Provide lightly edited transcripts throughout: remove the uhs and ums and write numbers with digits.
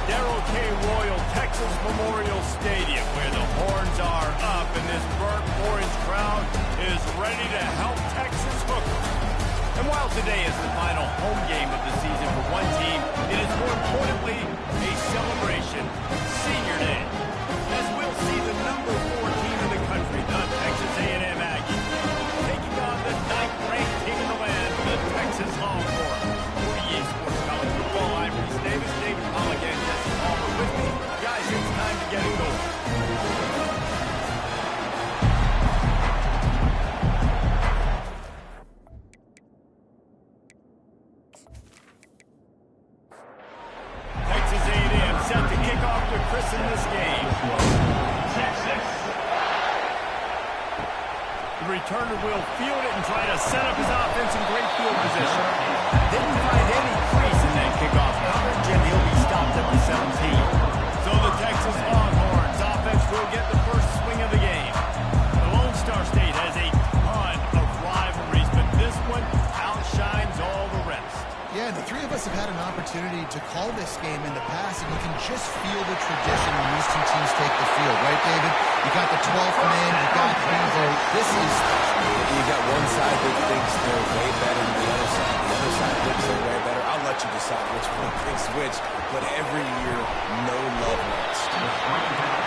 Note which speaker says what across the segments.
Speaker 1: Darrell K. Royal Texas Memorial Stadium, where the horns are up and this burnt orange crowd is ready to help Texas hook 'em. And while today is the final home game of the season for one team, it is more importantly a celebration, Senior Day, as we'll see the number 4 team in the country, the Texas A&M Aggies, taking on the 9th-ranked team in the land, the Texas Longhorns. For EA Sports College Football, I'm Reese Davis, David Pollock, and Jesse Palmer with me. Guys, it's time to get it going. Texas A&M set to kick off to christen this game. The returner will field it and try to set up his offense in great field position. Didn't find any crease in that kickoff coverage, and he'll be stopped at the 17. So the Texas Longhorns offense will get the first swing of the game. The Lone Star State has a ton of rivalries, but this one outshines all the rest.
Speaker 2: Yeah, the three of us have had an opportunity to call this game in the past, and you can just feel the tradition when these two teams take the field, right, David? You got the 12th man, you got Evo. This is special.
Speaker 3: You got one side that thinks they're way better than the other side. The other side thinks they're way better. I'll let you decide which one thinks which, but every year, no love lost.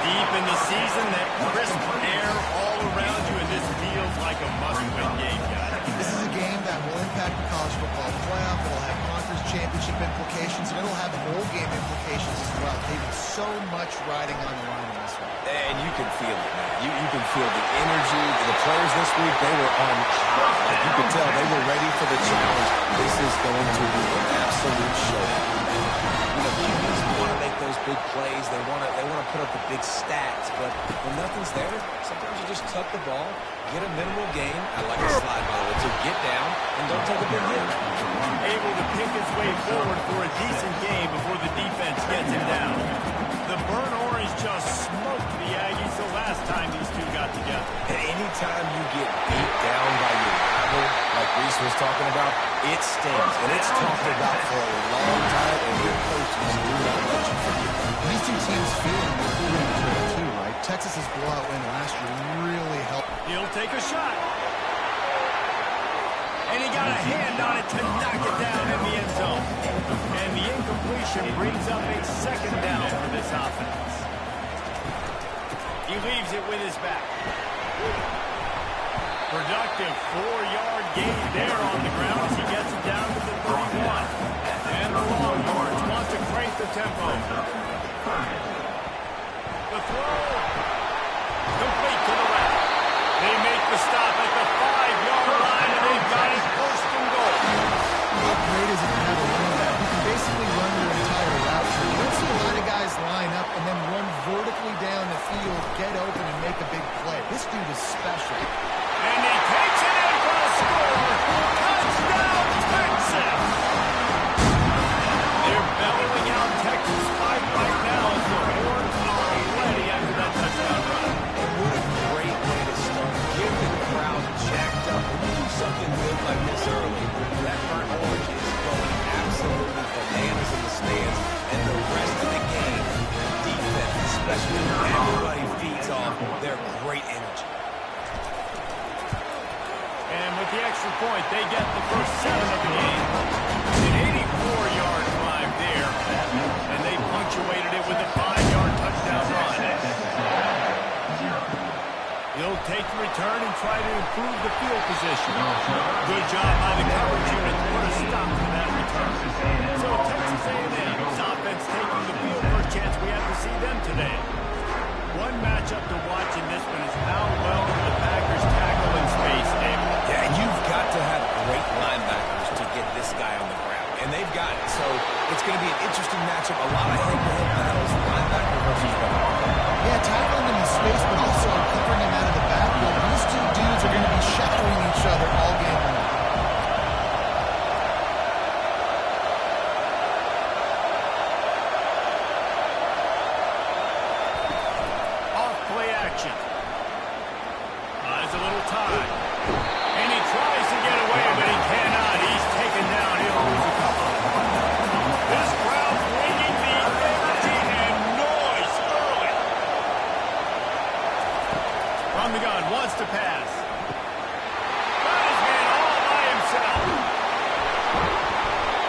Speaker 1: Deep in the season, that crisp air all around you, and this feels like a must-win game, guys.
Speaker 2: This is a game that will impact the college football playoff. It'll have conference championship implications, and it'll have bowl game implications as well. David, so much riding on the line in this one.
Speaker 3: And you can feel it, man. You can feel the energy. The players this week, they were on top. Like you could tell they were ready for the challenge. This is going to be an absolute showdown. You know, QBs want to make those big plays. They want to put up the big stats. But when nothing's there, sometimes you just tuck the ball, get a minimal gain. I like a slide, by the way, to get down and don't take a big hit.
Speaker 1: Able to pick his way forward for a decent game before the defense gets him down. The burnt orange just smoked the Aggies the last time these two got together.
Speaker 3: And anytime you get beat down by your rival, like Reese was talking about, it stings. And it's talked about for a long time, and your coaches do not let you forget that.
Speaker 2: These two teams feel it too, right? Texas's blowout win last year really helped.
Speaker 1: He'll take a shot. And he got a hand on it to knock it down in the end zone. And the incompletion brings up a second down for this offense. He leaves it with his back. Productive 4-yard gain there on the ground as he gets it down to the 31. And the Longhorns want to crank the tempo. The throw. Complete to the left. They make the stop at the 5-yard line, and they've got it first and goal.
Speaker 2: How great is it to have a running back who can basically run your entire route? You don't see a lot of guys line up and then run vertically down the field, get open, and make a big play. This dude is special.
Speaker 1: And he takes it in for a score. Touchdown, Texas! They're bellowing out Texas fight right now as the horns are ready after that touchdown run.
Speaker 3: And what a great way to start. Get the crowd jacked up. When you do something good like this early, that burnt orange is going absolutely bananas in the stands. And the rest of the game, defense especially, everybody feeds off their great energy.
Speaker 1: And with the extra point, they get the first 7 of the game. An 84-yard drive there, and they punctuated it with a 5-yard touchdown run. He'll take the return and try to improve the field position. Good job by the coverage unit to put a stop to that return. So Texas A&M's offense taking the field for a chance. We have to see them today. One matchup to watch in this one is how well the Packers tackle in space, David.
Speaker 3: Yeah, you've got to have great linebackers to get this guy on the ground. And they've got it. So it's going to be an interesting matchup. A lot of head-to-head battles, linebacker versus running.
Speaker 2: Yeah, tackling him in space, but also covering him out of the backfield. These two dudes are going to be shadowing each other all game long.
Speaker 1: Off-play action. Buys a little time. And he tries to get away, but he cannot. He's taken down. He'll lose a couple. This crowd bringing the energy From the gun, wants to pass. Got his man all by himself.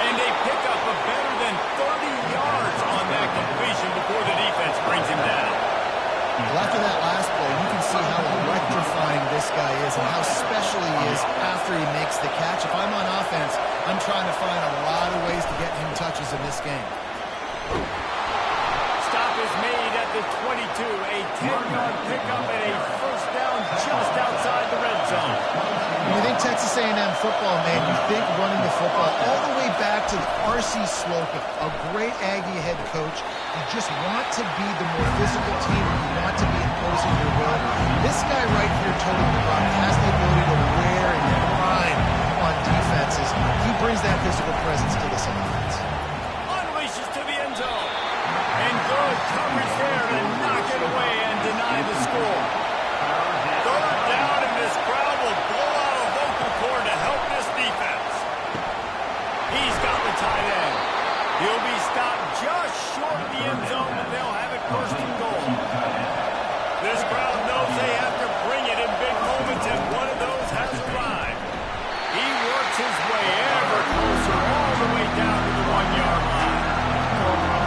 Speaker 1: And they pick up a better than 30 yards on that completion before the defense brings him down.
Speaker 2: Well, after that last play, you can see how electrifying this guy is and how special he is after he makes the catch. If I'm on offense, I'm trying to find a lot of ways to get him touches in this game.
Speaker 1: Stop is made at the 22. A 10-yard pickup and a first down just outside the red zone.
Speaker 2: When you think Texas A&M football, man, you think running the football all the way back to R.C. Slocum, a great Aggie head coach. You just want to be the more physical team. You want to be imposing your will. This guy right here, Tony McBride, has the ability to wear and grind on defenses. He brings that physical presence to this offense.
Speaker 1: Unleashes to the end zone. And good coverage there to knock it away and deny the score. Third down, and this crowd will blow out a vocal cord to help this defense. He's got the tight end. He'll be stopped just short of the end zone, and they'll have it first and goal. This crowd knows they have to bring it in big moments, and one of those has arrived. He works his way ever closer all the way down to the 1-yard line.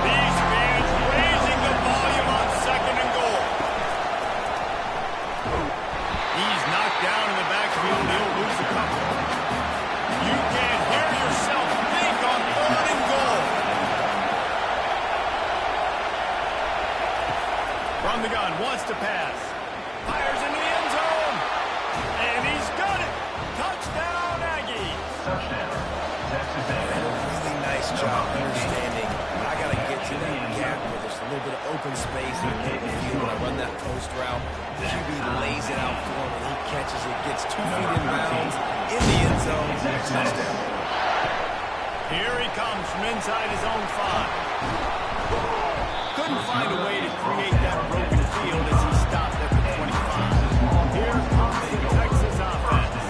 Speaker 1: These fans raising the volume on second and goal. He's knocked down in the backfield. He'll lose a couple. You can't hear yourself think on third and goal. From the gun, wants to pass. Fires into the end zone. And he's got it. Touchdown, Aggies.
Speaker 4: Touchdown, Texas A&M.
Speaker 3: Really nice job understanding. I got to get to that gap where there's a little bit of open space in the middle of the field. When I run that post route, the QB lays it out for him, and he catches it, gets 2 feet in bounds in the end zone. Touchdown.
Speaker 1: Here he comes from inside his own 5. Couldn't find a way to create that broken field as he stopped at the 25. Here comes the Texas offense.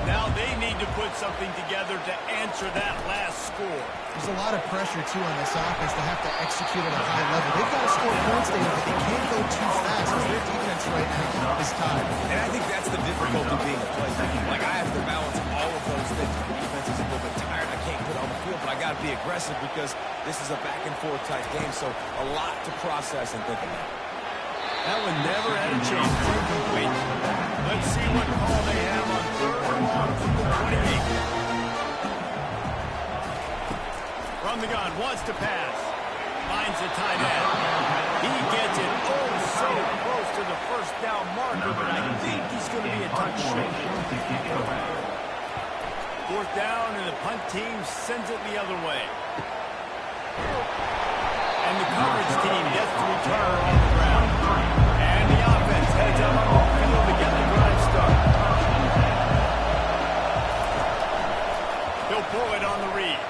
Speaker 1: Now they need to put something together to answer that last score.
Speaker 2: There's a lot of pressure, too, on this offense to have to execute at a high level. They've got to score points, David, but they can't go too fast because their defense right now is tied.
Speaker 3: And I think that's the difficulty being a player. Like, I have to balance all of those things. The defense is a little bit tired. I can't get on the field, but I got to be aggressive because this is a back-and-forth type game, so a lot to process and think about.
Speaker 1: That one never had a chance to complete. Let's see what call they have on third and long from the 28. From the gun, wants to pass. Finds the tight end. He gets it oh so close to the first down marker, but I think he's going to be a touch short. Fourth down, and the punt team sends it the other way. And the coverage team gets to return on the ground. And the offense heads up on the field to get the drive started. He'll pull it on the read.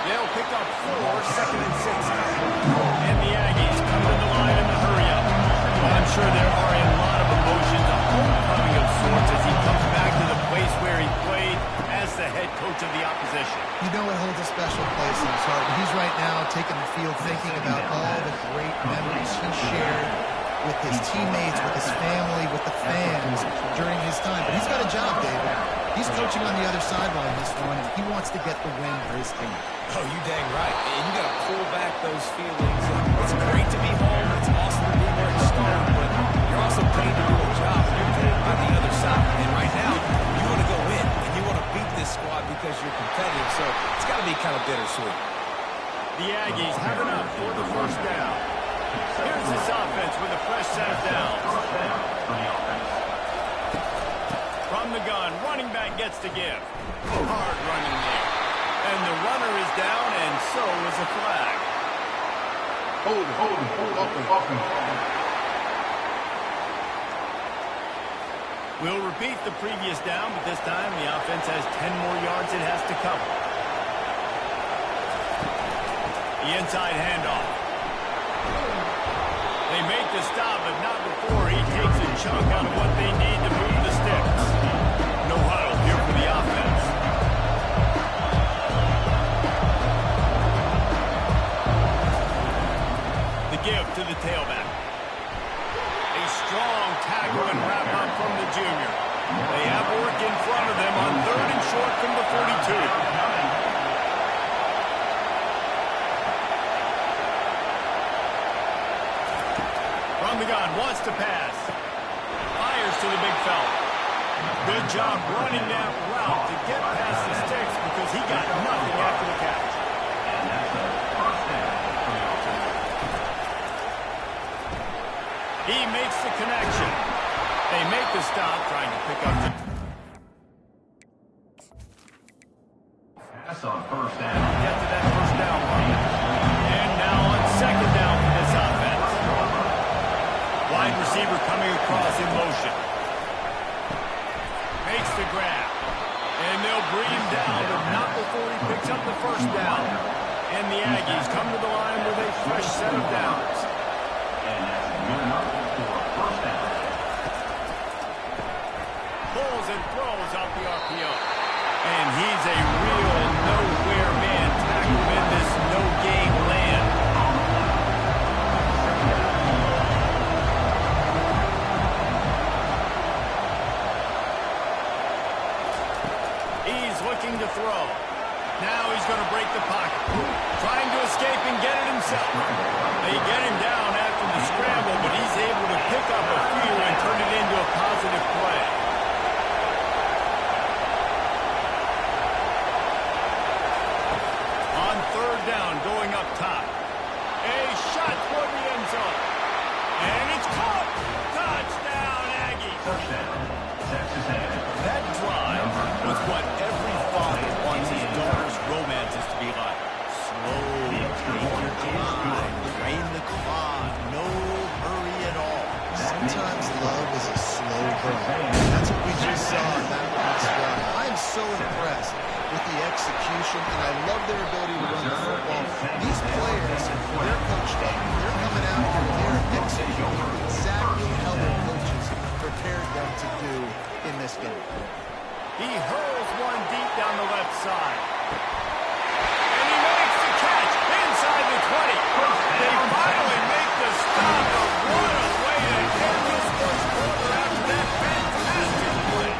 Speaker 1: They'll pick up 4, second and 6. And the Aggies come to the line in the hurry-up. Well, I'm sure there are a lot of emotions, a homecoming of sorts as he comes back to the place where he played as the head coach of the opposition.
Speaker 2: You know it holds a special place in his heart. He's right now taking the field thinking about all the great memories he shared with his teammates, with his family, with the fans during his time. But he's got a job, David. He's coaching on the other sideline this one, and he wants to get the win for his team.
Speaker 3: Oh, you dang right. And you got to pull back those feelings. It's great to be home. It's awesome to be where you started, but you're also paid to do a job. You're paid by the other side. And right now, you want to go in, and you want to beat this squad because you're competitive. So it's got to be kind of bittersweet.
Speaker 1: The Aggies have enough for the first down. Here's this offense with a fresh set of downs. From the gun, running back gets to give. Hard running there. And the runner is down, and so is a flag.
Speaker 4: Hold.
Speaker 1: We'll repeat the previous down, but this time the offense has 10 more yards it has to cover. The inside handoff. They make the stop, but not before he takes a chunk out of what they need to move the sticks. No huddle here for the offense. The give to the tailback. A strong tackle and wrap up from the junior. They have work in front of them on 3rd and short from the 42. From the gun, wants to pass. Fires to the big fella. Good job running that route to get past the sticks because he got nothing after the catch.
Speaker 4: And that's a first down for the offense.
Speaker 1: He makes the connection. They make the stop, trying to pick up the...
Speaker 4: Pass on first down.
Speaker 1: Get to that first down line. And now on 2nd down for this offense. Wide receiver coming across in motion. Makes the grab. And they'll bring him down, but not before he picks up the first down. And the Aggies come to the line with a fresh set of downs.
Speaker 4: And that's good enough for a first down.
Speaker 1: Pulls and throws out the RPO. And he's a real nowhere man. Tackle him in this no-game land. He's looking to throw. Now he's going to break the pocket. Trying to escape and get it himself. They get him down after the scramble, but he's able to pick up a few and turn it into a positive play. On 3rd down, going up top. A shot toward the end zone. And it's caught. Touchdown, Aggies.
Speaker 4: First down, Texas A&M.
Speaker 1: That drive was what every father wants his daughter's romances to be like. Slow, take your time, drain the clock, no hurry at all.
Speaker 2: Sometimes love is a slow burn. That's what we just saw in that last run. I'm so impressed with the execution, and I love their ability to run the football. These players, they're coached up. They're coming out here and they're executing exactly how their coaches prepared them to do in this game.
Speaker 1: He hurls one deep down the left side. And he makes the catch inside the 20. They finally make the stop, but what a way to end this first quarter after that fantastic play.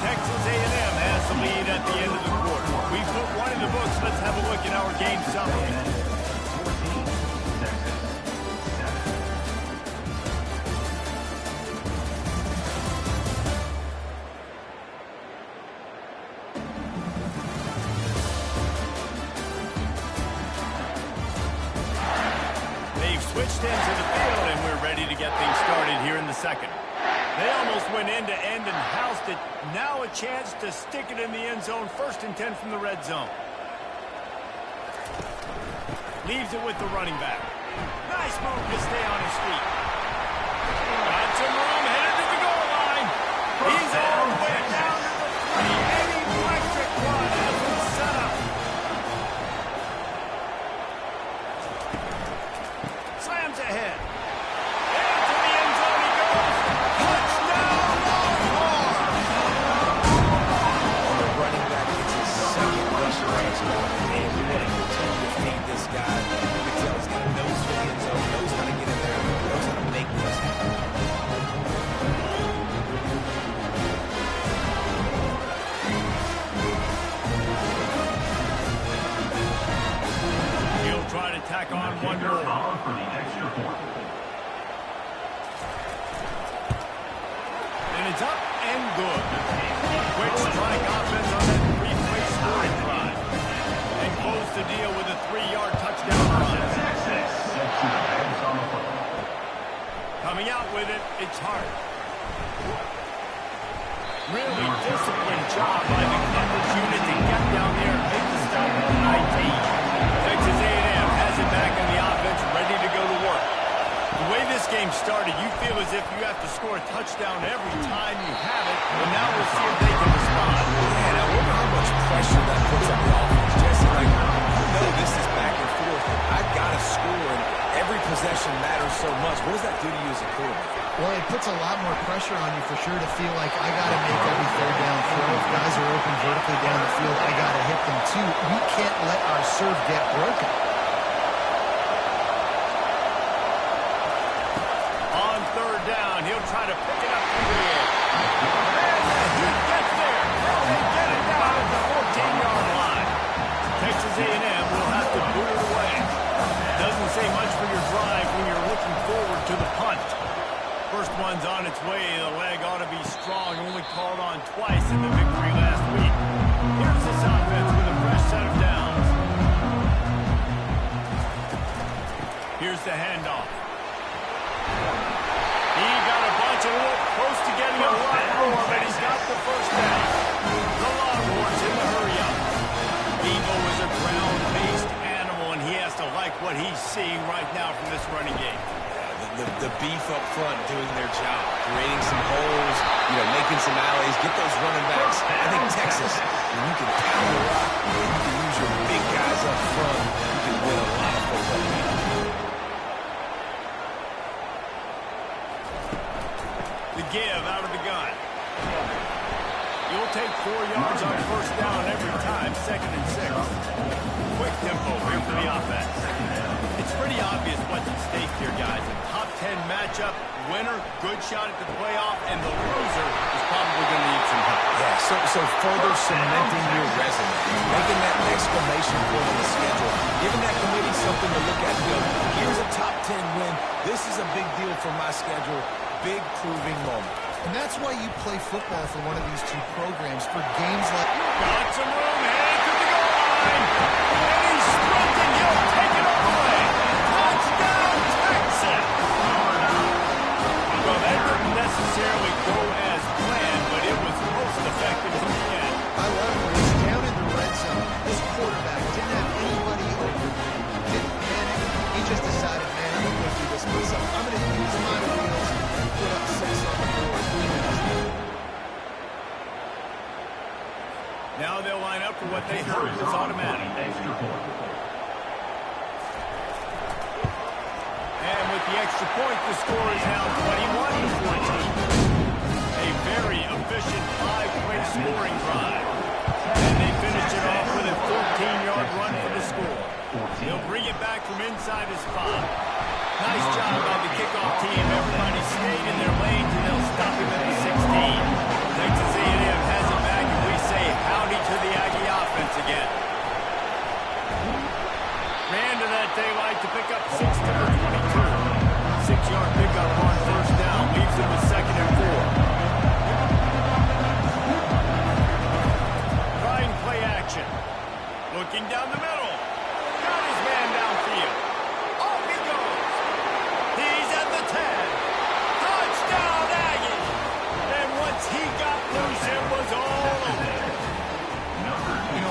Speaker 1: Texas A&M has the lead at the end of the quarter. We put one in the books. Let's have a look at our game summary.
Speaker 4: 14, Texas 7.
Speaker 1: They've switched into the field, and we're ready to get things started here in the second. They almost went end-to-end and housed it. Now a chance to stick it in the end zone. 1st and 10 from the red zone. Leaves it with the running back. Nice move to stay on his feet. Got some room, headed to the goal line. He's all the way down to the 3. An electric run as we set up. Slams ahead. Into the end zone he goes. Touchdown, Longhorns!
Speaker 3: The running back gets his second rushing touchdown. And we want to continue to feed this guy. You can tell he's got a nose for the end zone, knows how to get in there, knows how to make this happen.
Speaker 1: He'll try to tack on one more.
Speaker 4: Followed for the extra point.
Speaker 1: And it's up and good. Quick strike offense on that 3-play scoring drive. And close the deal with a 3-yard touchdown run.
Speaker 4: Texas. That's the hands on the football.
Speaker 1: Coming out with it, it's hard. Really disciplined job by the coverage unit to get down there and make the stop at the 19. Texas A&M has it back in the offense, ready to go to work. The way this game started, you feel as if you have to score a touchdown every time you have it, but now we'll see if they can respond.
Speaker 3: And I wonder how much pressure that puts on the offense. Jesse, like, you know this is back and forth, and I've got to score in every possession matters so much. What does that do to you as a quarterback?
Speaker 2: Well, it puts a lot more pressure on you for sure to feel like I got to make every third down throw. If guys are open vertically down the field, I got to hit them too. We can't let our serve get broken.
Speaker 1: On third down, he'll try to pick it up through the air. And he gets there. They get it down at the 14-yard line. Texas A&M will have to boot it away. Doesn't say much for your drive when you're looking forward to the punt. First one's on its way. The leg ought to be strong. Only called on twice in the victory last week. Here's this offense with a fresh set of downs. Here's the handoff. He got a bunch, a little close to getting a lot more, but he's got the first down. The Longhorns in the hurry-up. Debo is a ground-based animal, and he has to like what he's seeing right now from this running game.
Speaker 3: The beef up front doing their job, creating some holes, making some alleys, get those running backs. I think Texas, when you can pound the rock, and you can use your big guys up front, you can win a lot of football games.
Speaker 1: The give out of the gun. You'll take 4 yards on first down every time, 2nd and 6. Quick tempo here for the offense. It's pretty obvious what's at stake here, guys. A top 10 matchup, winner, good shot at the playoff, and the loser is probably going to need some help.
Speaker 3: Yeah, so further cementing your resume, making that exclamation point on the schedule, giving that committee something to look at and go, here's a top 10 win. This is a big deal for my schedule. Big proving moment.
Speaker 2: And that's why you play football for one of these two programs, for games like...
Speaker 1: Got some room, headed to the goal line. And he's sprinting, he'll take it all the way. Touchdown, Texas! Well, that didn't necessarily go as planned, but it was most effective in the end.
Speaker 2: I love it. He's down in the red zone. This quarterback didn't have anybody open. Didn't panic. He just decided, man, I'm going to go do this myself. I'm going to use my wheels and put up 6 on the board.
Speaker 1: Now they'll line up for what they heard was automatic. And with the extra point, the score is now 21-14. A very efficient 5-point scoring drive. And they finish it off with a 14-yard run for the score. They'll bring it back from inside his 5. Nice job by the kickoff team. Everybody stayed in their lanes, and they'll stop him at the 16. Texas A&M has it back, and we say howdy to the Aggie offense again. Ran to that daylight to pick up 6 to the 22. 6-yard pickup on first down. Leaves it with 2nd and 4. Trying play action. Looking down the middle. Got his man downfield. Off he goes. He's at the 10. Touchdown, Aggies. And once he got loose, it was all over.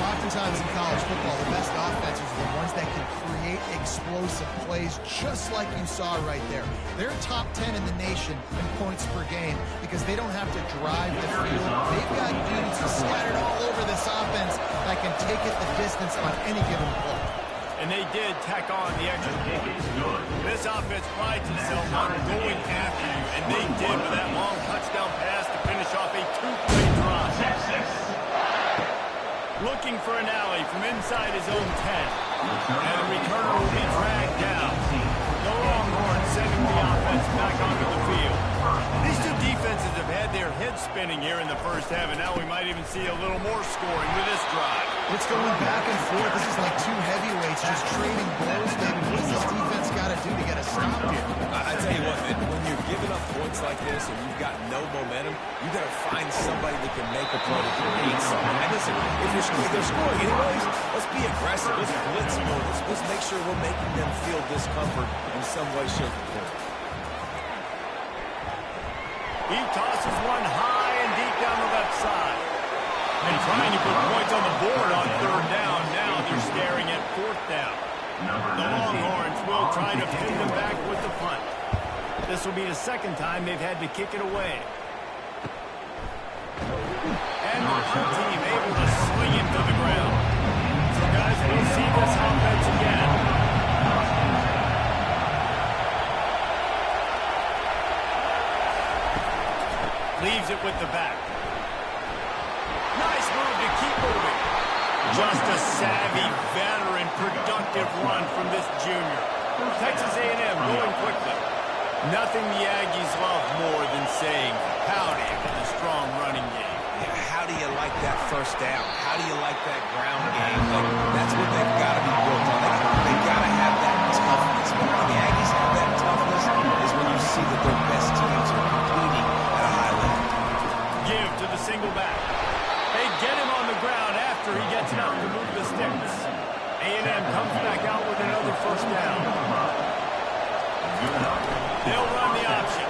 Speaker 2: Oftentimes in college football, the best offenses are the ones that can create explosive plays just like you saw right there. They're top 10 in the nation in points per game because they don't have to drive the field. They've got dudes scattered all over this offense that can take it the distance on any given play.
Speaker 1: And they did tack on the extra point. This offense prides itself on going after you, and they did with that long touchdown pass to finish off a 2-play drive. Looking for an alley from inside his own 10. And the returner will be dragged down. The Longhorns sending the offense back onto the field. These two defenses have had their heads spinning here in the first half, and now we might even see a little more scoring with this drive.
Speaker 2: It's going back and forth. This is like two heavyweights just trading blows, David. What does this defense got to do to get a stop here?
Speaker 3: I tell you what, when you're giving up points like this and you've got no momentum, you got to find somebody that can make a play to create something. And listen, if they're scoring anyways, let's be aggressive. Let's blitz more. Let's make sure we're making them feel discomfort in some way, shape, or form.
Speaker 1: He tosses one high and deep down the left side. And trying to put points on the board on third down. Now they're staring at fourth down. The Longhorns will try to pin them back with the punt. This will be the second time they've had to kick it away. And the punt team able to sling him to the ground. So guys, we'll see this offense again. Leaves it with the back. Nice move to keep moving. Just a savvy, veteran, productive run from this junior. Texas A&M going quickly. Nothing the Aggies love more than saying howdy with a strong running game.
Speaker 3: Yeah, how do you like that first down? How do you like that ground game? Like, that's what they've got to be built on. They've got to have that toughness. But when the Aggies have that toughness is when you see that their best teams are competing at a high level.
Speaker 1: Give to the single back. They get him on the ground after he gets enough to move the sticks. A&M comes back out with another first down. They'll run the option.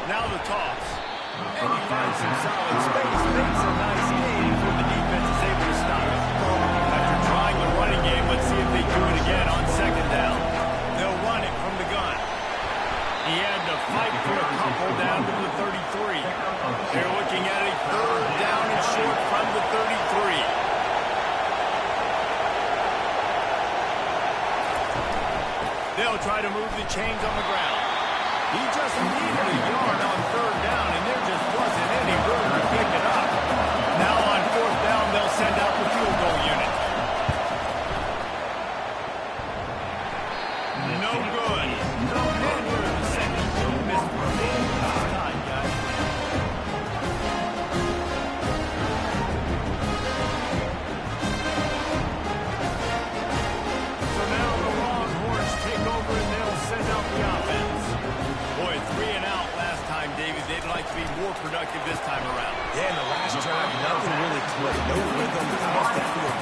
Speaker 1: Now the toss. And he finds some solid space. Makes a nice gain before the defense is able to stop it. After trying the running game, let's see if they do it again on second down. They'll run it from the gun. He had to fight for a couple down to the 33. They're looking at a third down and short from the 33. They'll try to move the chains on the ground. He just needed a yard on third down, and there just wasn't any room to pick it up. Now on fourth down, they'll send out the field goal unit. No good. And here in the second. Missed one. It's tied, guys. So now the Longhorns take over and they'll send out the offense. Boy, 3 and out last time, David. They'd like to be more productive this time around.
Speaker 3: Yeah, in the last drive, nothing really clicked. No rhythm, got off the field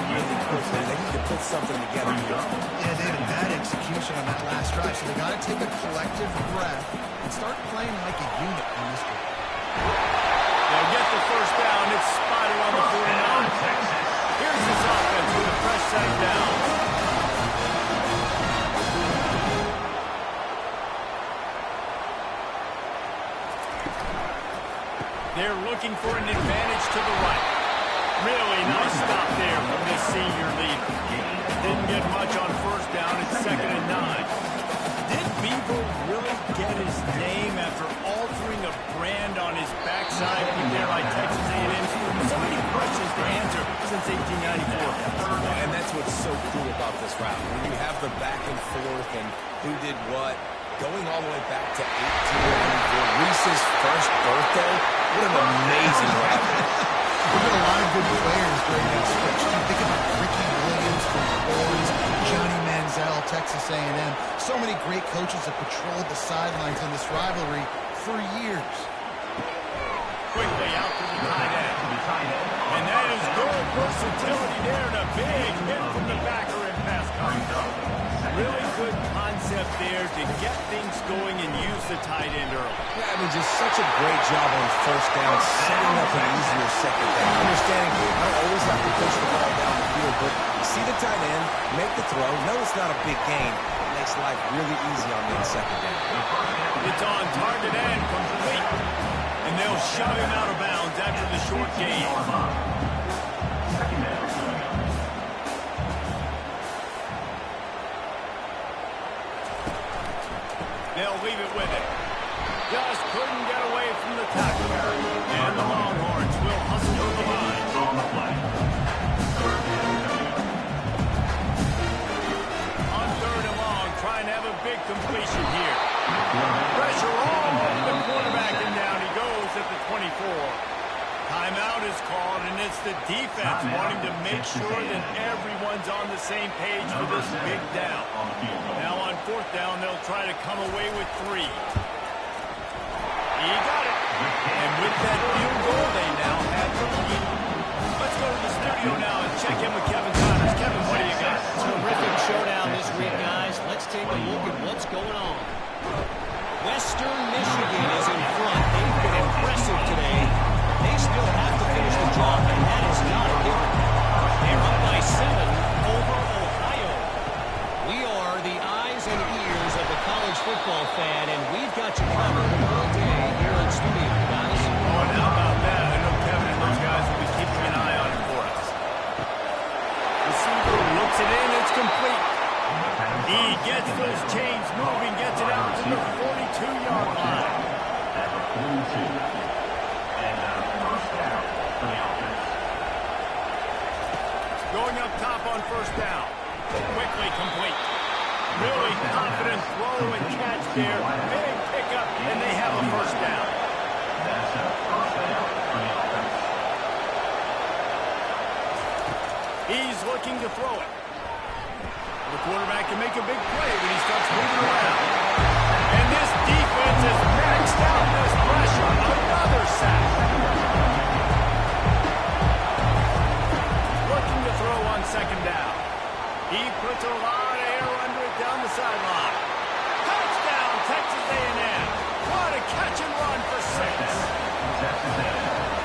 Speaker 3: really quickly. They need to put something together here.
Speaker 2: Yeah, David, bad execution on that last drive, so they got to take a collective breath and start playing like a unit in this game.
Speaker 1: They'll get the first down. It's spotted on the 49. Here's this offense with a fresh set of downs. They're looking for an advantage to the right. Really nice stop there from this senior leader. Didn't get much on first down. It's 2nd and 9. Did Bevo really get his name after altering a brand on his backside there by Texas A&M? So many questions to answer since 1894.
Speaker 3: And that's what's so cool about this route. When you have the back and forth and who did what, going all the way back to 1894, Reese's first birthday. What an amazing route.
Speaker 2: We've got a lot of good players during that stretch. You think about Ricky Williams from Horns, Johnny Manziel, Texas A&M. So many great coaches have patrolled the sidelines in this rivalry for years.
Speaker 1: Quickly out to the tight end. And that is good versatility there and a big hit from the backer in pass coverage. Really good concept there to get things going and use the tight end early.
Speaker 3: Yeah, I mean, just such a great job on first down, setting up an easier second down. Understanding I don't always have to push the ball down the field, but you see the tight end, make the throw. No, it's not a big gain. It makes life really easy on that second down.
Speaker 1: It's on target and complete. And they'll shove him out of bounds after the short gain. They'll leave it with it. Just couldn't get away from the tackle. And the Longhorns will hustle to the line. On third and long, trying to have a big completion here. Pressure all over the quarterback, and down he goes at the 24. Timeout is called, and it's the defense wanting to make sure that everyone's on the same page for this big down. Now on fourth down, they'll try to come away with 3. He got it. And with that field goal, they now have the lead. Let's go to the studio now and check in with Kevin Connors. Kevin, what do you got?
Speaker 5: Terrific showdown this week, guys. Let's take a look at what's going on. Western Michigan is in front. They've been impressive today. They still have to finish the job, and that is not a given. They're up by 7 over Ohio. We are the eyes and ears of the college football fan, and we've got you covered all day here in studio, guys.
Speaker 1: Oh, and how about that? I know Kevin and those guys will be keeping an eye on it for us. Receiver looks it in. It's complete. He gets those chains moving, gets it out to the 42-yard line. throw and catch there. Big pickup, and they have a first down.
Speaker 4: That's a first down for the offense.
Speaker 1: He's looking to throw it. The quarterback can make a big play when he starts moving around. And this defense has maxed out this pressure. Another sack. Looking to throw on second down. He puts a lot of air under it down the sideline. Touchdown, Texas A&M. What a catch and run for 6.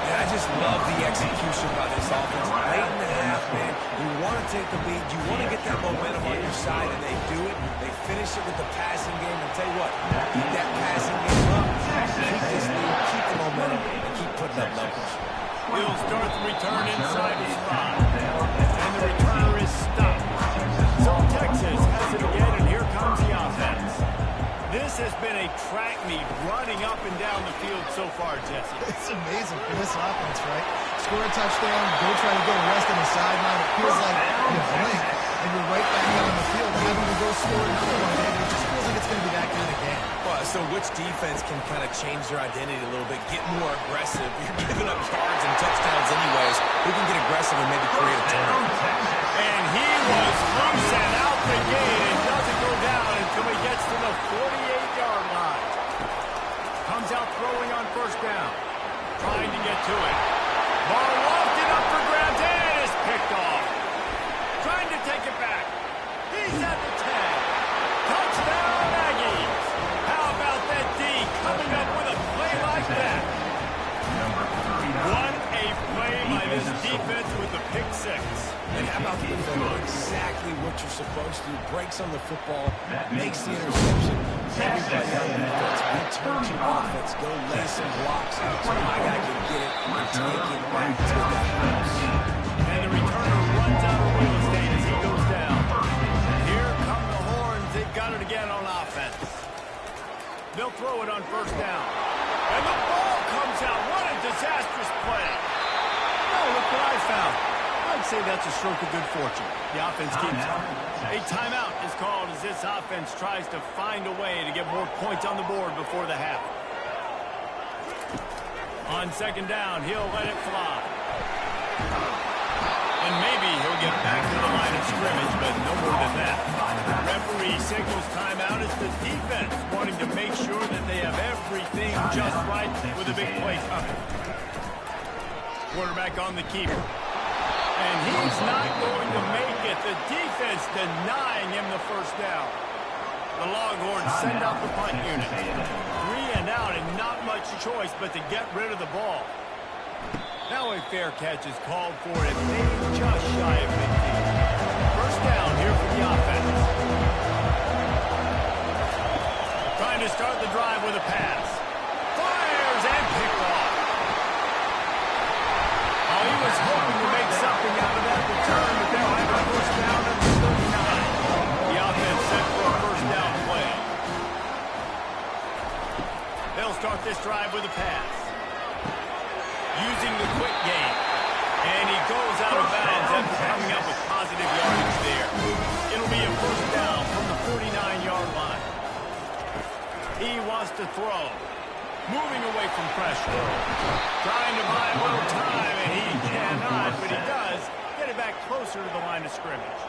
Speaker 3: Yeah, I just love the execution by this offense. Late in the half, man, you want to take the lead. You want to get that momentum on your side, and they do it. They finish it with the passing game. And tell you what, keep that passing game up. Keep this lead, keep the momentum, and keep putting up numbers.
Speaker 1: He'll start the return inside his 5. And the returner is stopped. So Texas has it again, and here comes the offense. This has been a track meet running up and down the field so far, Jesse.
Speaker 2: It's amazing for this offense, right? Score a touchdown, go try to get a rest on the sideline. It feels like you blink, and you're right back out on the field having to go score another one, David. It just feels like it's going to be that kind of game.
Speaker 3: Well, so which defense can kind of change their identity a little bit, get more aggressive? You're giving up yards and touchdowns anyways. Who can get aggressive and maybe create a turnover?
Speaker 1: And he was loose and out the gate and doesn't go down until he gets to the 48-yard line. Comes out throwing on first down. Trying to get to it. Ball lofted up for grabs and is picked off. Trying to take it back. He's at the 10. Touchdown, Aggies. How about that D coming up with a play like that? What a play by this defense with the pick 6.
Speaker 3: And how about the defender? Exactly what you're supposed to do. Breaks on the football, makes the interception. Everybody on defense, return to offense, go lay some blocks so my guy can get it and take it back to the house.
Speaker 1: And the returner runs out of real estate as he goes down. Here come the horns. They've got it again on offense. They'll throw it on first down. And the ball comes out. What a disastrous play. Oh, look what I found. I'd say that's a stroke of good fortune. The offense keeps it. A timeout is called as this offense tries to find a way to get more points on the board before the half. On second down, he'll let it fly. And maybe he'll get back to the line of scrimmage, but no more than that. Referee signals timeout as the defense wanting to make sure that they have everything just right with a big play coming. Quarterback on the keeper. And he's not going to make it. The defense denying him the first down. The Longhorns send out the punt unit. 3 and out and not much choice but to get rid of the ball. Now a fair catch is called for it, maybe just shy of midfield. First down here for the offense. Trying to start the drive with a pass. Fires and picked off. Oh, he was hoping to make something out of that return, but they'll have a first down at the 39. The offense set for a first down play. They'll start this drive with a pass. Using the quick game. And he goes out of bounds after coming up with positive yardage there. It'll be a first down from the 49-yard line. He wants to throw. Moving away from pressure. Trying to buy a little time, and he cannot, but he does get it back closer to the line of scrimmage.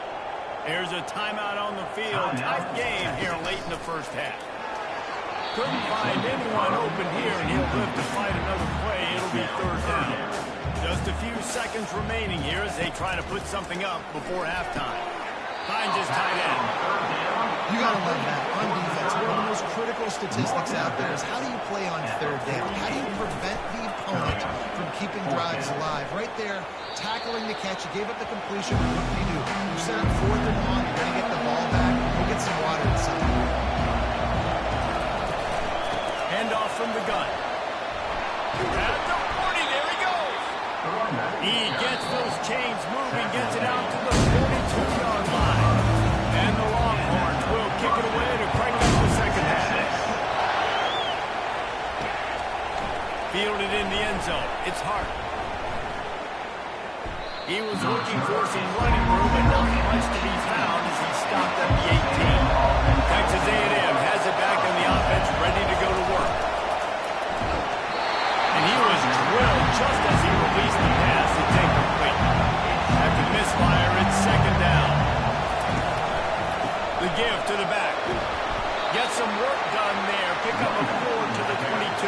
Speaker 1: There's a timeout on the field. Tight game here late in the first half. Couldn't find anyone open here, and he'll live to fight another play. It'll be third down. Just a few seconds remaining here as they try to put something up before halftime. Finds his tight end.
Speaker 2: You got to love that. On defense, one of the most critical statistics out there is how do you play on third down? How do you prevent the opponent from keeping drives alive? Right there, tackling the catch. You gave up the completion. What do you do? You set up 4th and 1. You're going to get the ball back. Go get some water inside.
Speaker 1: Handoff from the gun. At the 40, there he goes. He gets those chains moving, gets it out to the 42-yard line. And the Longhorns will kick it away to crank up the second half. Fielded in the end zone. It's Hart. He was looking for some running room, but not much to be found as he stopped at the 18. Texas A&M some work done there. Pick up a 4 to the 22.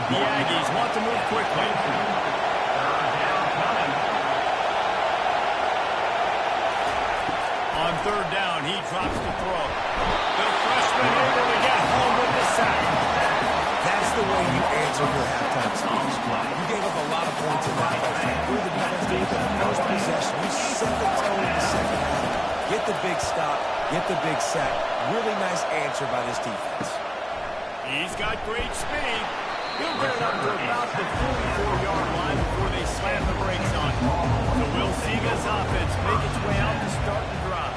Speaker 1: The Aggies want to move quickly. On third down, he drops the throw. The freshman able to get home with the sack.
Speaker 3: That's the way you answer your halftime speech. You gave up a lot of points in that first half. You're the defense gave the first possession. You set the tone in the second half. Get the big stop, get the big sack. Really nice answer by this defense.
Speaker 1: He's got great speed. He'll get it up to about the 44-yard line before they slam the brakes on him. So we'll see this offense make its way out to start the drive.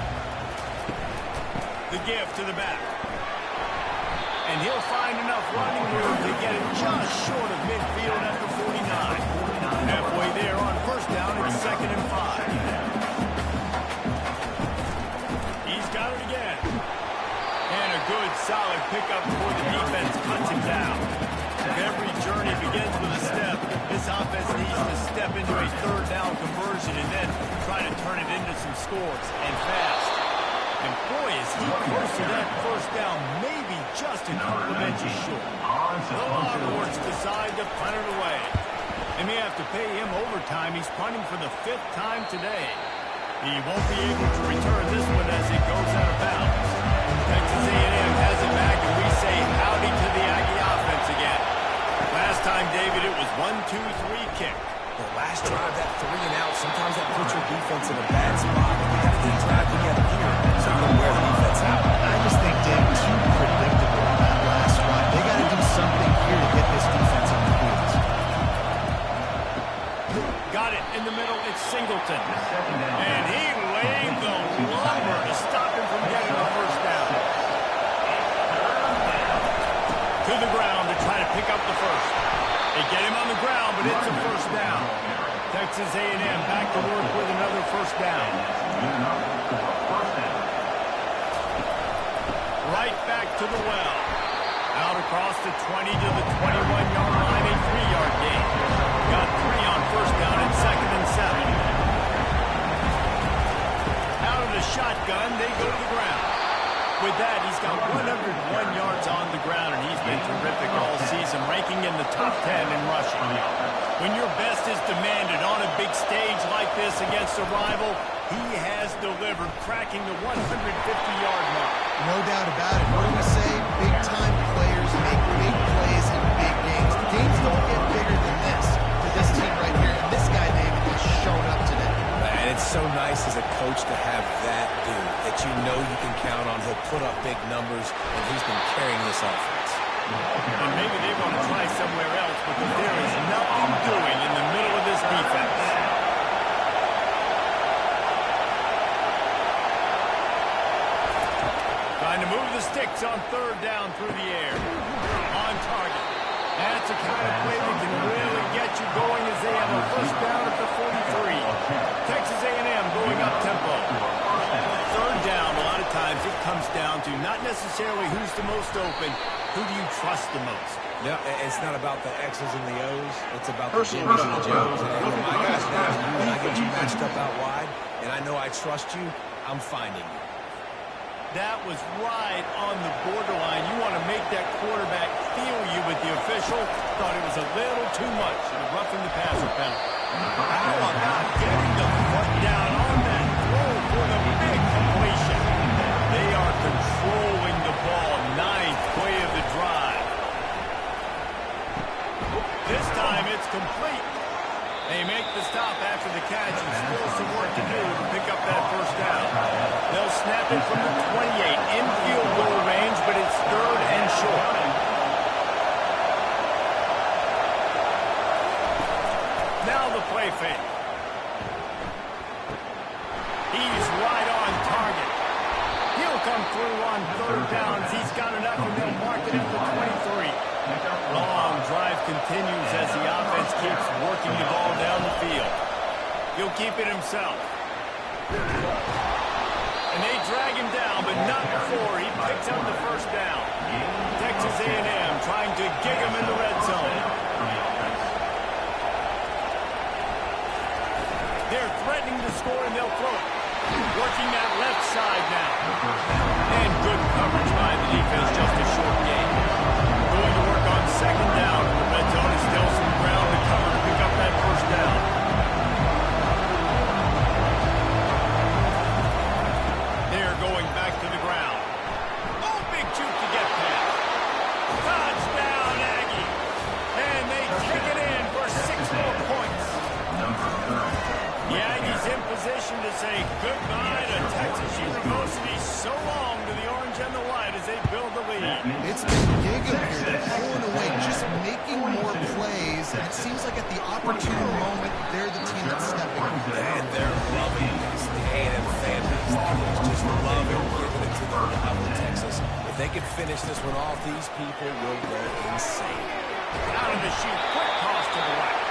Speaker 1: The give to the back. And he'll find enough running room to get it just short of midfield at the 49. Halfway there on first down, it's 2nd and 5. He's got it again. And a good, solid pickup before the defense cuts him down. If every journey begins with a step, this offense needs to step into a third down conversion and then try to turn it into some scores, and fast. And boy, is he close to that first down, maybe just a couple of inches short. The Longhorns decide to punt it away. They may have to pay him overtime. He's punting for the 5th time today. He won't be able to return this one as it goes out of bounds. Texas A&M has it back, and we say howdy to the Aggie offense again. Last time, David, it was 1-2-3 kick.
Speaker 3: The last drive, that 3 and out, sometimes that puts your defense in a bad spot. You got to get a drive together here so you don't wear the defense out.
Speaker 2: I just think, Dave, too predictable on that last drive. They got to do something here to get this defense on the field.
Speaker 1: Got it in the middle. It's Singleton. And he laid the lumber to stop him from getting the first down. To the ground to try to pick up the first. They get him on the ground, but it's a first down. Texas A&M back to work with another first down. Right back to the well. Out across the 20 to the 21-yard line, a 3-yard gain. Got 3 on first down and 2nd and 7. Out of the shotgun, they go to the ground. With that, he's got 101 yards on the ground, and he's been terrific all season, ranking in the top 10 in rushing. When your best is demanded on a big stage like this against a rival, he has delivered, cracking the 150-yard mark.
Speaker 2: No doubt about it. What do we say? Big-time players make big plays in big games. The games don't get bigger than this for this team right here, and this guy, David, has shown up today.
Speaker 3: And it's so nice as a coach to have that dude that you know you can count on. He'll put up big numbers, and he's been carrying this offense.
Speaker 1: And maybe they want to try somewhere else because there is nothing doing in the middle of this defense. Trying to move the sticks on third down through the air. On target. That's the kind of play that can really get you going as they have a first down at the 43. Texas A&M going up tempo. Third down, a lot of times it comes down to not necessarily who's the most open, who do you trust the most?
Speaker 3: Yeah, it's not about the X's and the O's. It's about the Jimmys and the Joes. And when my guys down to you and I get you matched up out wide, and I know I trust you, I'm finding you.
Speaker 1: That was right on the borderline. You want to make that quarterback feel you, but the official thought it was a little too much. Roughing the passer penalty. How about getting the foot down on that throw for the big completion? They are controlling the ball. 9th play of the drive. This time it's complete. They make the stop after the catch and still some work to do to pick up that first down. They'll snap it from the 28 in field goal range, but it's 3rd and short. Now the play fake. He's right on target. He'll come through on third downs. He's got enough, and they'll mark it at the 23. Long drive continues as the offense keeps working the ball down the field. He'll keep it himself. And they drag him down, but not before he picks up the first down. Texas A&M trying to gig him in the red zone. They're threatening to score, and they'll throw it. Working that left side now. And good coverage by the defense just Yeah, he's in position to say goodbye to Texas University so long to the orange and the white as they build the lead.
Speaker 2: It's been Giggle here. They're pulling away, just making more plays, and it seems like at the opportune moment, they're the team that's stepping up.
Speaker 3: And they're loving this. The A&M fan base, the kids just love it, giving it to them out of Texas. If they can finish this one off, these people will go insane.
Speaker 1: Out of the chute, quick toss to the right.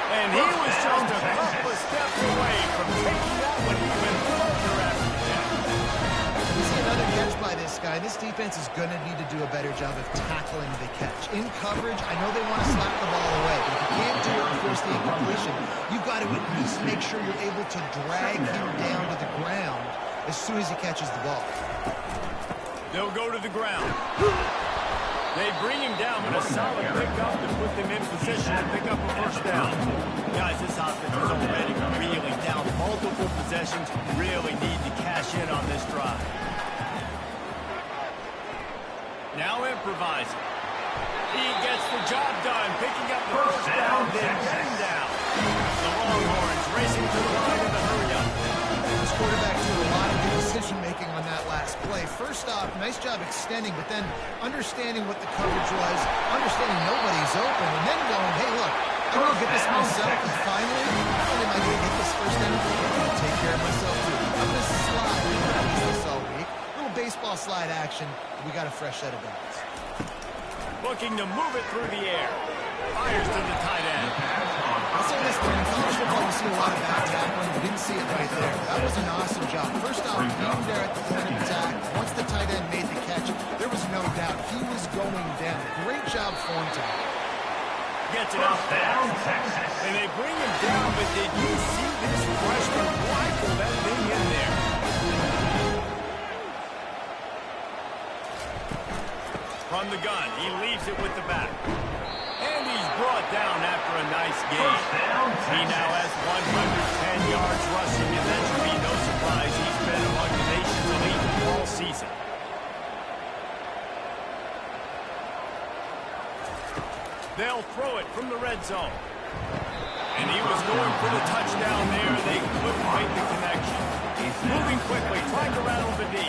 Speaker 1: And he was just a couple of steps away from taking that one even further after the catch.
Speaker 2: We see another catch by this guy. This defense is going to need to do a better job of tackling the catch. In coverage, I know they want to slap the ball away, but if you can't do it and force the incompletion, you've got to at least make sure you're able to drag him down to the ground as soon as he catches the ball.
Speaker 1: They'll go to the ground. They bring him down with a solid pickup to put them in position to pick up a first down. Guys, this offense is already really down multiple possessions. Really need to cash in on this drive. Now improvising. He gets the job done, picking up the first down, then getting down. The Longhorns racing to the line in the hurry up.
Speaker 2: This quarterback did a lot of good decision-making on that last play. First off, nice job extending, but then understanding what the coverage was, understanding nobody's open, and then going, hey, look, I'm going to get this myself, and finally, not only am I going to get this first down, I'm going to take care of myself, too. I'm going to slide. We've practiced this all week. Little baseball slide action. We got a fresh set of bats.
Speaker 1: Looking to move it through the air. Fires to the tight end.
Speaker 2: I'll say this, though, in college football, you see a lot of bad tackling. We didn't see it right there. That was an awesome job. First off, being there at the point of attack, once the tight end made the catch, there was no doubt he was going down. Great job form tackle.
Speaker 1: Gets it out down, Texas. And they bring him down, but did you see this freshman rifle that thing in there? From the gun, he leaves it with the back. And he's brought down after a nice game. He now has 110 yards rushing, and that should be no surprise. He's been among the nation's elite all season. They'll throw it from the red zone. And he was going for the touchdown there. They couldn't make the connection. He's moving quickly, trying to rattle the D.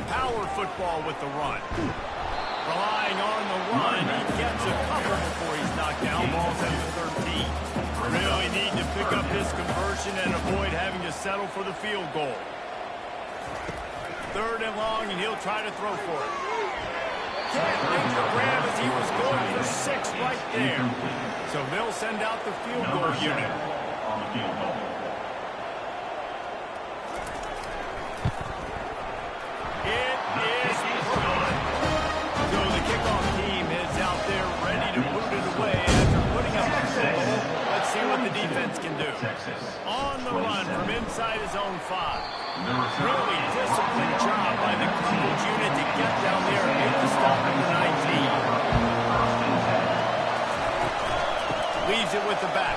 Speaker 1: Power football with the run. Relying on the run, he gets a cover before he's knocked down. Ball's at the 13. Really need to pick up this conversion and avoid having to settle for the field goal. Third and long, and he'll try to throw for it. Can't make the grab as he was going for 6 right there. So they'll send out the field goal unit.
Speaker 4: On the field goal.
Speaker 1: It is good. So the kickoff team is out there ready to boot it away after putting up a goal. Let's see what the defense can do. On the run from inside his own 5. Really disciplined job by the coverage unit to get down there and make the stop number 19. Leaves it with the back.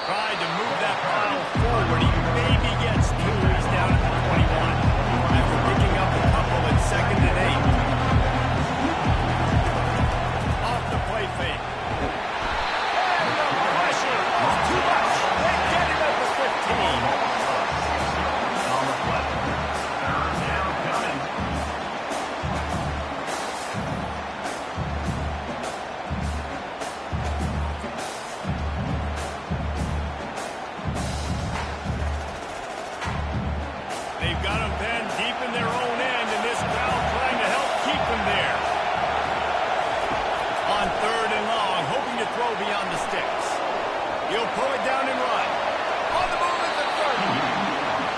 Speaker 1: Tried to move that pile forward. He maybe gets 2. He's down at the 21. After picking up a couple at 2nd and 8. Off the play fake. And the pressure was too much. They get him at the 15. They've got him pinned deep in their own end, and this crowd trying to help keep him there. On 3rd and long, hoping to throw beyond the sticks. He'll pull it down and run. On the move at the 30.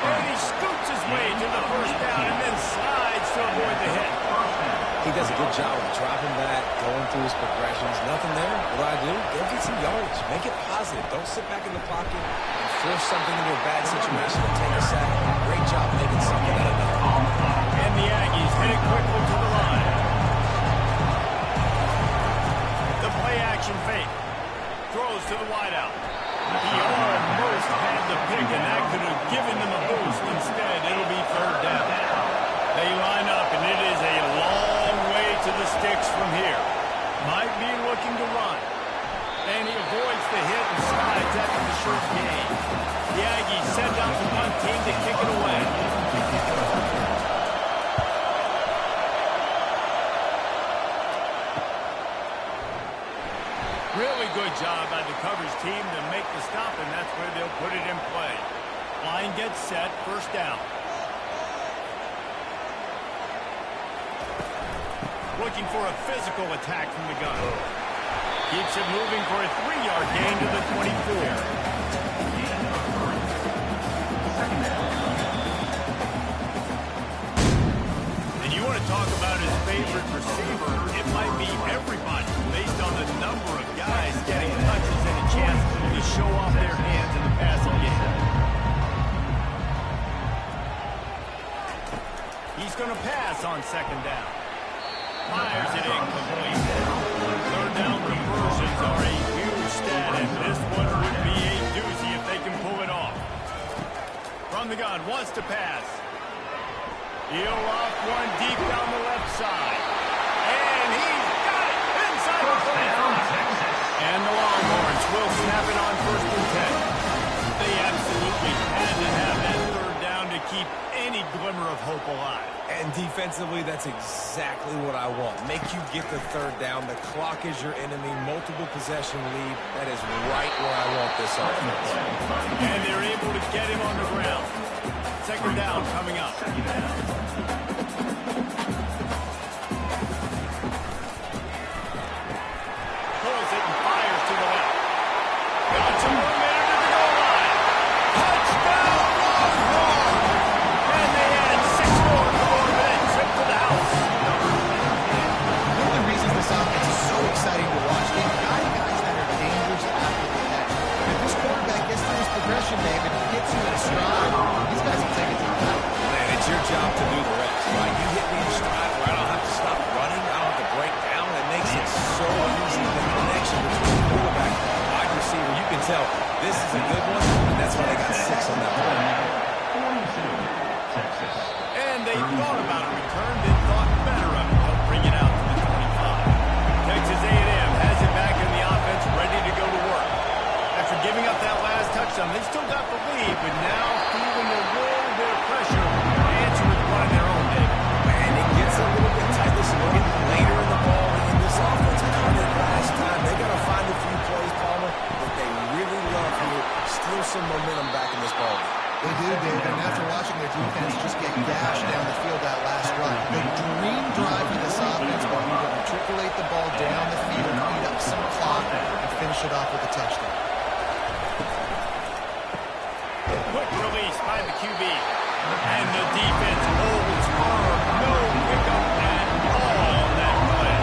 Speaker 1: And he scoots his way to the first down and then slides to avoid the hit.
Speaker 3: He does a good job of dropping back, going through his progressions. Nothing there. What do? Go get some yards. Make it positive. Don't sit back in the pocket and force something into a bad situation and take a sack. Great job making something out of that.
Speaker 1: And the Aggies headed quickly to the line. The play action fake. Throws to the wideout. He almost had the pick, and that could have given them a boost. Instead, it'll be 3rd down. They line up, and it is a long way to the sticks from here. Might be looking to run. And he avoids the hit and slides after the short gain. The Aggies send out the punt team to kick it away. Really good job by the coverage team to make the stop, and that's where they'll put it in play. Line gets set, first down. Looking for a physical attack from the gun. Keeps it moving for a 3-yard gain to the 24. And you want to talk about his favorite receiver, it might be everybody based on the number of guys getting touches and a chance to show off their hands in the passing game. He's going to pass on second down. Fires it incomplete. Third down conversions are a huge stat, and this one would be a doozy if they can pull it off. From the gun, wants to pass. He'll off one deep down the left side. And he's got it inside the 25. And the Longhorns will snap it on 1st and 10. They absolutely had to have that third down to keep any glimmer of hope alive.
Speaker 3: And defensively, that's exactly what I want. Make you get the third down. The clock is your enemy. Multiple possession lead. That is right where I want this offense.
Speaker 1: And they're able to get him on the ground. Second down coming up. Pulls it and fires to the left. Got some room in under the goal line. Touchdown, Longhorns! And they add 6 more before that trip to the house.
Speaker 2: One of the reasons this offense is so exciting to watch, they've got guys that are dangerous after the catch. If this quarterback gets through his progression, David, and hits you in a stride, these guys will take it to the house.
Speaker 3: Man, it's your job to do the rest, right? You hit me in stride where I don't have to stop running. I don't have to break down. It makes it so easy. The connection between the quarterback and the wide receiver, you can tell this is a good one, and that's why they got 6 on that play.
Speaker 1: And they thought about a return, then thought better of it. They'll bring it out to the 25. Texas A&M has it back in the offense, ready to go to work. After giving up that last touchdown, they still got the lead, but now feeling a little bit of pressure to answer with one of their own, David.
Speaker 3: Man, it gets a little bit tight. Listen, we're getting later in the ball in this offense. Kind of last time. They got to find a few plays, Palmer, that they really love here. Steal some momentum back in this ball game.
Speaker 2: They do, David, and after watching their defense just get gashed down the field that last run, the dream drive for this offense would be to matriculate the ball down the field, eat up some clock, and finish it off with a touchdown.
Speaker 1: Quick release by the QB. And the defense holds firm. No pickup at all on that play.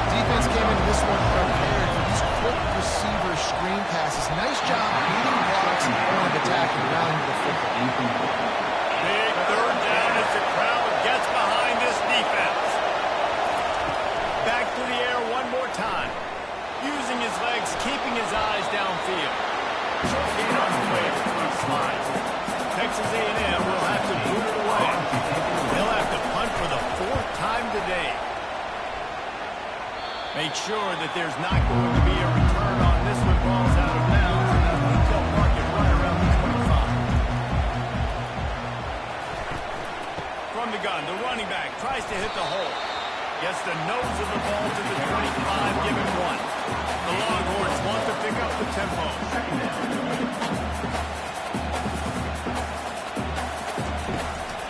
Speaker 2: Defense came into this one prepared for these quick receiver screen passes. Nice job beating blocks and point of attack and rounding the football.
Speaker 1: Big third down as the crowd gets behind this defense. Back to the air one more time. Using his legs, keeping his eyes downfield. Short gain on the way before he slides. Texas A&M will have to boot it away. They'll have to punt for the 4th time today. Make sure that there's not going to be a return on this one. Ball's out of bounds, and I think they'll mark it right around the 25. From the gun, the running back tries to hit the hole. Gets the nose of the ball to the 25, give him 1. The Longhorns want to pick up the tempo.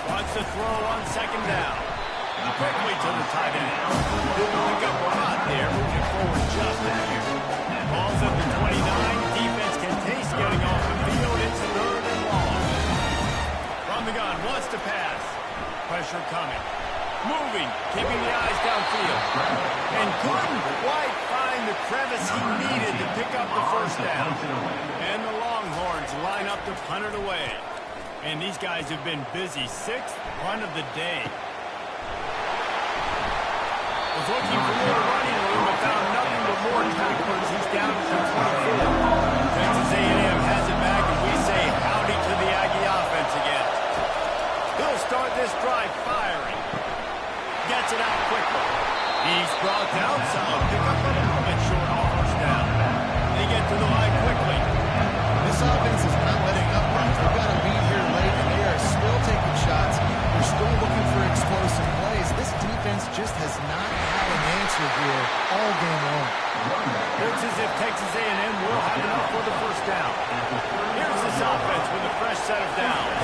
Speaker 1: Wants to throw on second down. Quickly to the tight end. Didn't pick up a lot there, moving forward just a few. Ball's at the 29. Defense can taste getting off the field. It's 3rd and long. From the gun, wants to pass. Pressure coming. Moving, keeping the eyes downfield. And couldn't quite find the crevice he needed to pick up the first down. And the Longhorns line up to punt it away. And these guys have been busy. 6th punt of the day. Was looking for more running room, but found nothing but more tacklers. He's down to the 24. Texas A&M has it back, and we say howdy to the Aggie offense again. He'll start this drive firing. Gets it out quickly. He's brought down some. Pick up a little bit short on first down. get to the line quickly.
Speaker 2: This offense is not letting up runs. They've got a lead here late, and they are still taking shots. They're still looking for explosive plays. This defense just has not had an answer here all game long.
Speaker 1: Looks as if Texas A&M will have enough for the first down. Here's this offense with a fresh set of downs.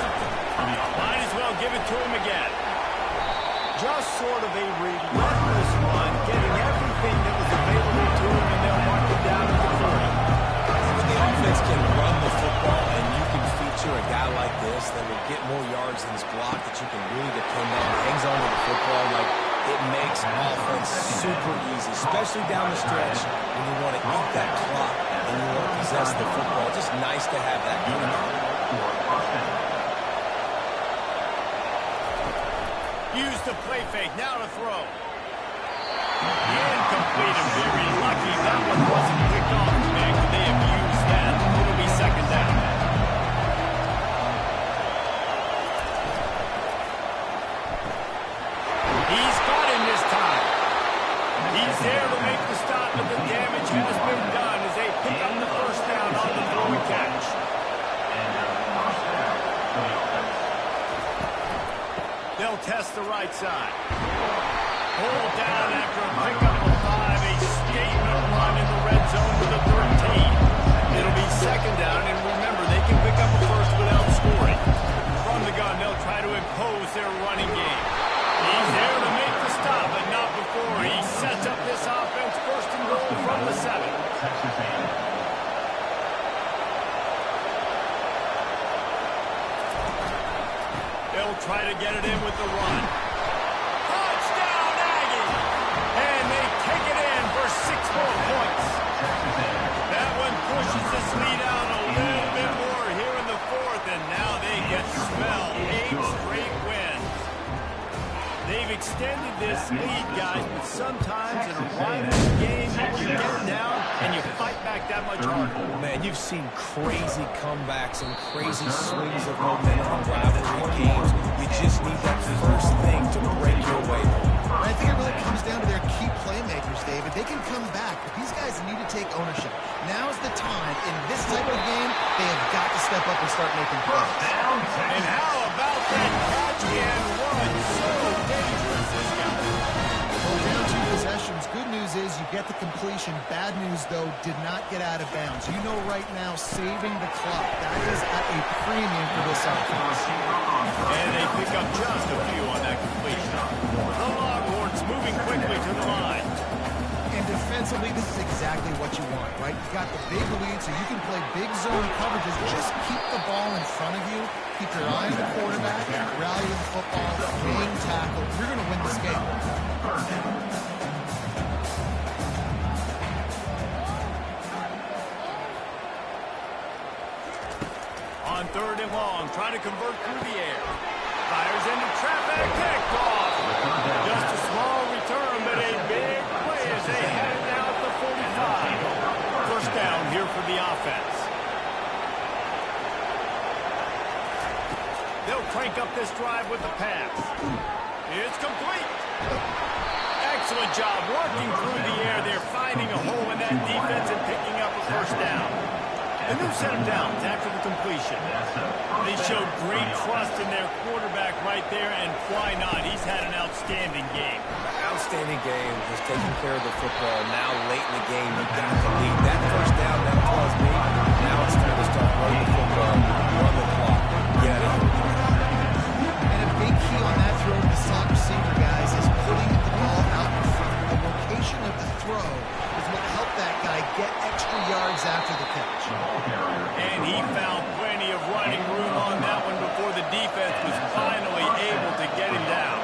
Speaker 1: Might as well give it to him again. Just sort of a relentless run, getting everything that was available to him, and they'll mark it down at the 40.
Speaker 3: When the offense can run the football and you can feature a guy like this that will get more yards than his block that you can really depend on, hangs on to the football, like it makes offense super easy, especially down the stretch when you want to eat that clock and you want to possess the football. Just nice to have that going on.
Speaker 1: Use the play fake, now to throw. Incomplete and very lucky that one wasn't picked off. Man, could they have used that? It'll be second down. He's got him this time. He's there to make the stop, but the damage has been done as they pick up the first down on the throw and catch. They'll test the right side. Hold down after a pickup of 5. A statement run in the red zone with a 13. It'll be second down, and remember, they can pick up a first without scoring. From the gun, they'll try to impose their running game. He's there to make the stop, but not before he sets up this offense first and goal from the 7. They'll try to get it in with the run. Touchdown, Aggie! And they take it in for 6 more points. That one pushes this lead out a little bit more here in the 4th, and now they get smelled. 8 straight wins. They've extended this lead, guys, but sometimes in a rivalry game, you get down and you fight back that much harder.
Speaker 3: Man, you've seen crazy comebacks and crazy swings of momentum in rivalry games. You just need that first thing to break your way.
Speaker 2: I think it really comes down to their key playmakers, David. They can come back, but these guys need to take ownership. Now's the time. In this type of game, they have got to step up and start making plays.
Speaker 1: And how about that catch and run? So dangerous, this guy.
Speaker 2: Well, down 2 possessions. Good news is you get the completion. Bad news, though, did not get out of bounds. You know right now, saving the clock, that is at a premium for this offense.
Speaker 1: And they pick up just a few on that completion. The Longhorns moving quickly to the line.
Speaker 2: And defensively, this is exactly what you want, right? You've got the big lead, so you can play big zone coverages. Just keep the ball in front of you. Keep your eye on the quarterback, rally to the football, being tackled. You're going to win this game.
Speaker 1: On 3rd and long, trying to convert through the air. Fires into traffic, picked off. Just a small return, but a big play as they head it down at the 45. First down here for the offense. They'll crank up this drive with the pass. It's complete. Excellent job working through the air. They're finding a hole in that defense and picking up a first down. A new set of downs after the completion. They showed great trust in their quarterback right there, and why not? He's had an outstanding game.
Speaker 3: Outstanding game. He's taking care of the football. Now late in the game, you've got the lead. That first down now tells me now it's time to start running the football, run the clock, get it.
Speaker 2: And a big key on that throw to the slot receiver, guys, is putting the ball out in front. The location of the throw is what helped that guy get extra yards after the catch.
Speaker 1: And he found plenty of running room on that one before the defense was finally able to get him down.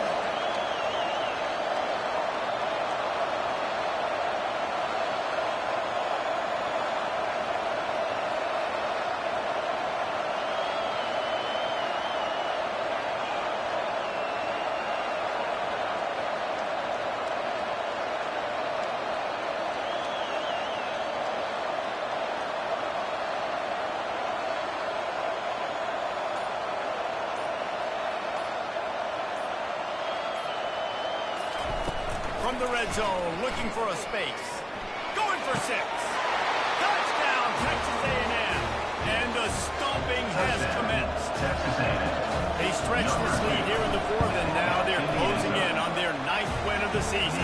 Speaker 1: From the red zone, looking for a space. Going for 6. Touchdown, Texas A&M. And the stomping has commenced. They stretched this lead here in the fourth, and now they're closing in on their 9th win of the season.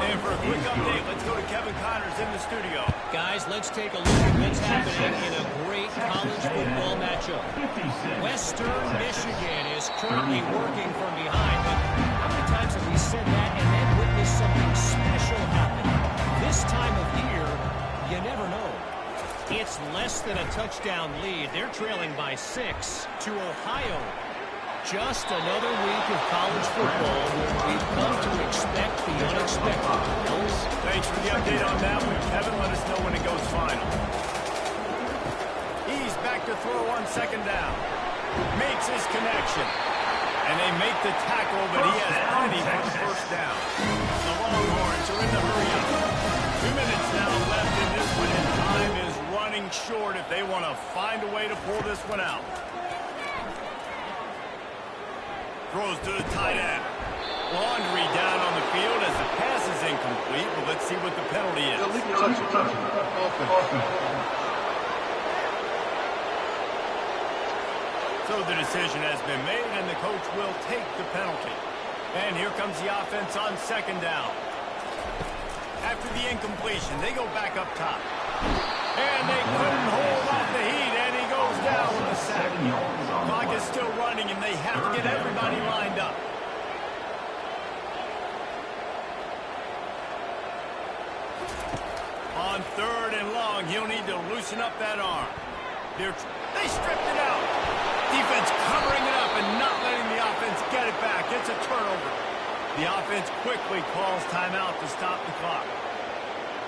Speaker 1: And for a quick update, let's go to Kevin Connors in the studio.
Speaker 5: Guys, let's take a look at what's happening in a great college football matchup. Western Michigan is currently working from behind, but how many times have we said that and then witnessed something special happen? This time of year, you never know. It's less than a touchdown lead. They're trailing by 6 to Ohio. Just another week of college football where we've come to expect the unexpected.
Speaker 1: Thanks for the update on that one. Kevin, let us know when it goes final. He's back to throw on 2nd down. Makes his connection. And they make the tackle, but he has plenty for the 1st down. The Longhorns are in the hurry up. 2 minutes now left in this one, and time is running short if they want to find a way to pull this one out. Throws to the tight end. Laundry down on the field as the pass is incomplete, but let's see what the penalty is. So the decision has been made, and the coach will take the penalty. And here comes the offense on 2nd down. After the incompletion, they go back up top. And they couldn't hold off the heat, and he goes down with a sack. Clock is still running, and they have to get everybody lined up. On 3rd and long, he'll need to loosen up that arm. They stripped it out. Defense covering it up and not letting the offense get it back. It's a turnover. The offense quickly calls timeout to stop the clock.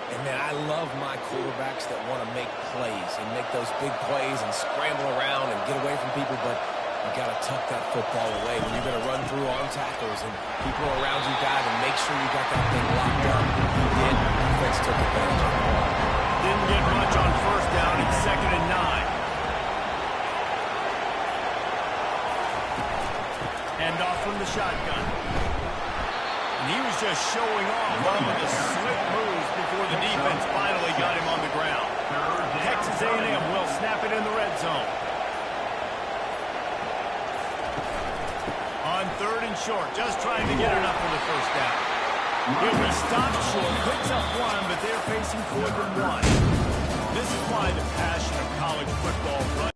Speaker 3: And, man, I love my quarterbacks that want to make plays and make those big plays and scramble around and get away from people, but you got to tuck that football away when you're going to run through arm tackles and people around you got to make sure you got that thing locked up. He did. Defense took advantage of it.
Speaker 1: Didn't get much on 1st down. It's 2nd and 9. Hand off from the shotgun. And he was just showing off all of the slick moves before the defense finally got him on the ground. Texas A&M will snap it in the red zone. On 3rd and short, just trying to get enough for the 1st down. He'll be stopped short, picks up 1, but they're facing 4th and 1. This is why the passion of college football runs